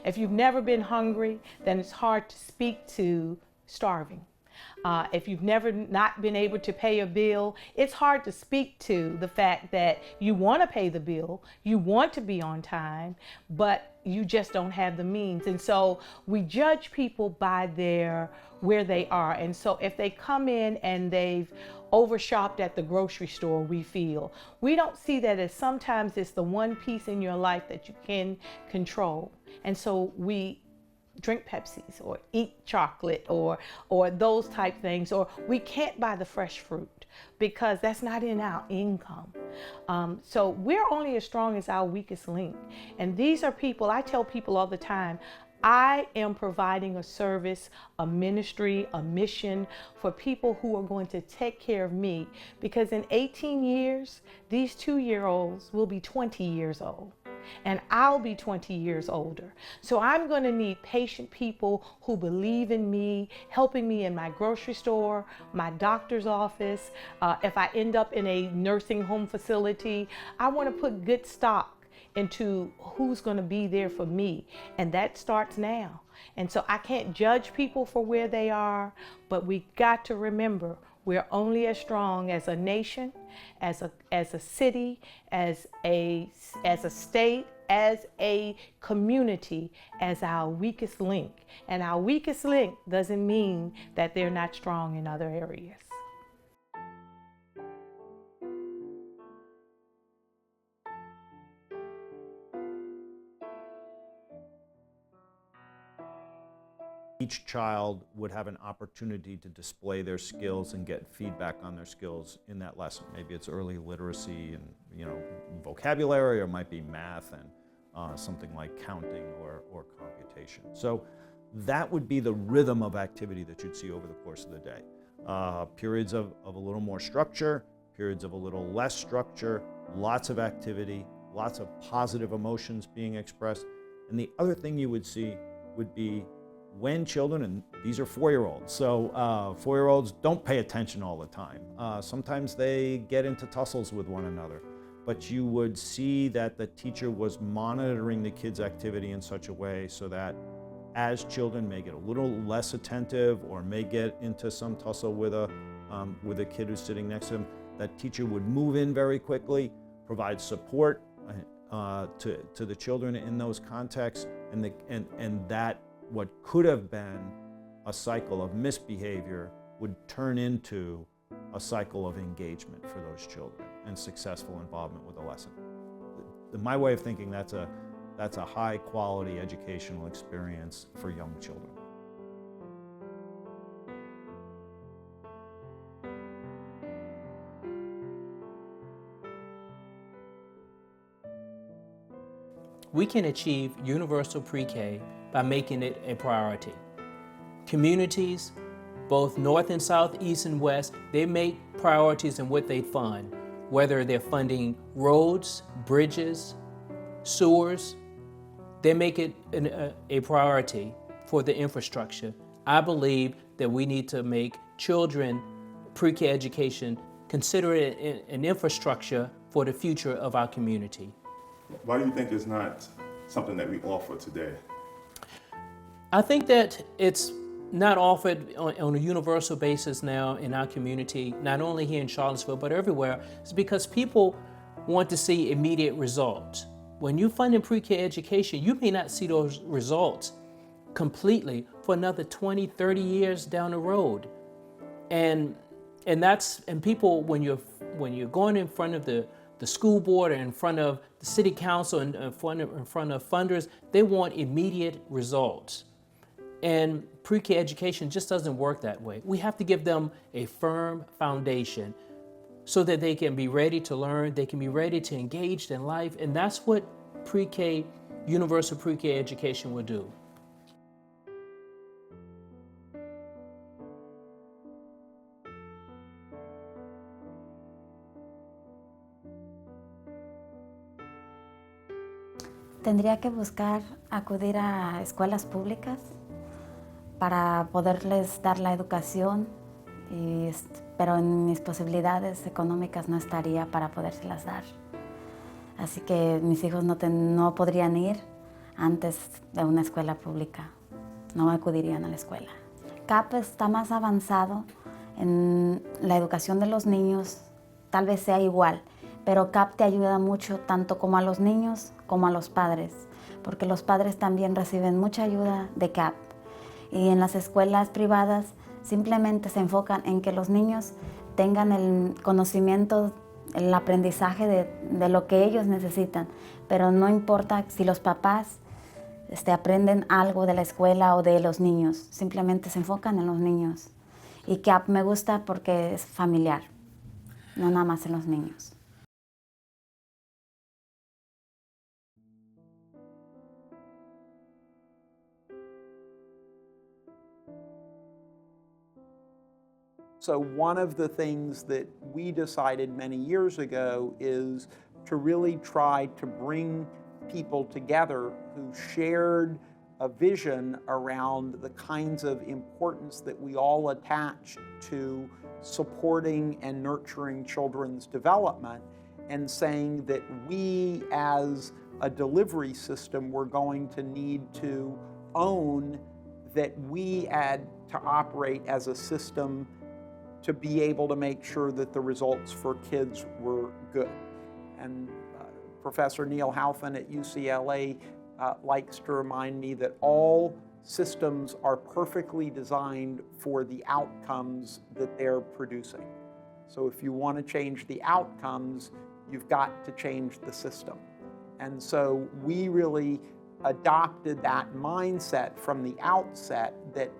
If you've never been hungry, then it's hard to speak to starving. If you've never not been able to pay a bill, it's hard to speak to the fact that you want to pay the bill, you want to be on time, but you just don't have the means. And so we judge people by where they are. And so if they come in and they've overshopped at the grocery store, we don't see that as sometimes it's the one piece in your life that you can control. And so we drink Pepsis or eat chocolate or those type things, or we can't buy the fresh fruit because that's not in our income. So we're only as strong as our weakest link. And these are people, I tell people all the time, I am providing a service, a ministry, a mission for people who are going to take care of me, because in 18 years, these 2-year-olds will be 20 years old. And I'll be 20 years older. So I'm going to need patient people who believe in me, helping me in my grocery store, my doctor's office. If I end up in a nursing home facility, I want to put good stock into who's going to be there for me. And that starts now. And so I can't judge people for where they are, but we got to remember we're only as strong as a nation, as a city, as a state, as a community, as our weakest link. And our weakest link doesn't mean that they're not strong in other areas. Each child would have an opportunity to display their skills and get feedback on their skills in that lesson. Maybe it's early literacy and vocabulary, or it might be math and something like counting or computation. So that would be the rhythm of activity that you'd see over the course of the day. Periods of a little more structure, periods of a little less structure, lots of activity, lots of positive emotions being expressed. And the other thing you would see would be when children, and these are 4-year-olds, so 4-year-olds don't pay attention all the time. Sometimes they get into tussles with one another, but you would see that the teacher was monitoring the kids' activity in such a way so that as children may get a little less attentive or may get into some tussle with a kid who's sitting next to them, that teacher would move in very quickly, provide support to the children in those contexts, and that what could have been a cycle of misbehavior would turn into a cycle of engagement for those children and successful involvement with the lesson. My way of thinking, that's a high quality educational experience for young children. We can achieve universal pre-K by making it a priority. Communities, both North and South, East and West, they make priorities in what they fund, whether they're funding roads, bridges, sewers. They make it a priority for the infrastructure. I believe that we need to make children pre-K education, consider it an infrastructure for the future of our community. Why do you think it's not something that we offer today? I think that it's not offered on a universal basis now in our community, not only here in Charlottesville, but everywhere. It's because people want to see immediate results. When you fund in pre-K education, you may not see those results completely for another 20, 30 years down the road. And people, when you're going in front of the school board or in front of the city council and in front of funders, they want immediate results. And pre-K education just doesn't work that way. We have to give them a firm foundation so that they can be ready to learn, they can be ready to engage in life, and that's what pre-K, universal pre-K education will do. Tendría que buscar acudir a escuelas públicas para poderles dar la educación, pero en mis posibilidades económicas no estaría para podérselas dar. Así que mis hijos no podrían ir antes de una escuela pública. No acudirían a la escuela. CAP está más avanzado en la educación de los niños, tal vez sea igual, pero CAP te ayuda mucho tanto como a los niños como a los padres, porque los padres también reciben mucha ayuda de CAP. Y en las escuelas privadas simplemente se enfocan en que los niños tengan el conocimiento, el aprendizaje de lo que ellos necesitan, pero no importa si los papás aprenden algo de la escuela o de los niños, simplemente se enfocan en los niños. Y CAP me gusta porque es familiar, no nada más en los niños. So one of the things that we decided many years ago is to really try to bring people together who shared a vision around the kinds of importance that we all attach to supporting and nurturing children's development, and saying that we as a delivery system were going to need to own that we had to operate as a system to be able to make sure that the results for kids were good. And Professor Neil Halfin at UCLA likes to remind me that all systems are perfectly designed for the outcomes that they're producing. So if you want to change the outcomes, you've got to change the system. And so we really adopted that mindset from the outset that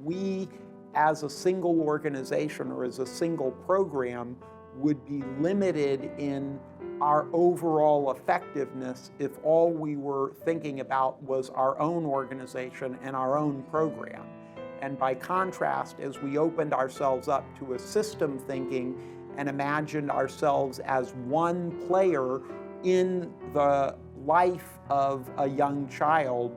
we as a single organization or as a single program would be limited in our overall effectiveness if all we were thinking about was our own organization and our own program. And by contrast, as we opened ourselves up to a system thinking and imagined ourselves as one player in the life of a young child,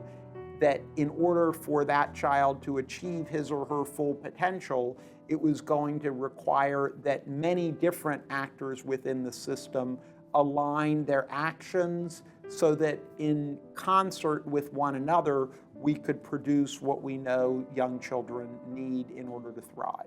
that in order for that child to achieve his or her full potential, it was going to require that many different actors within the system align their actions so that in concert with one another, we could produce what we know young children need in order to thrive.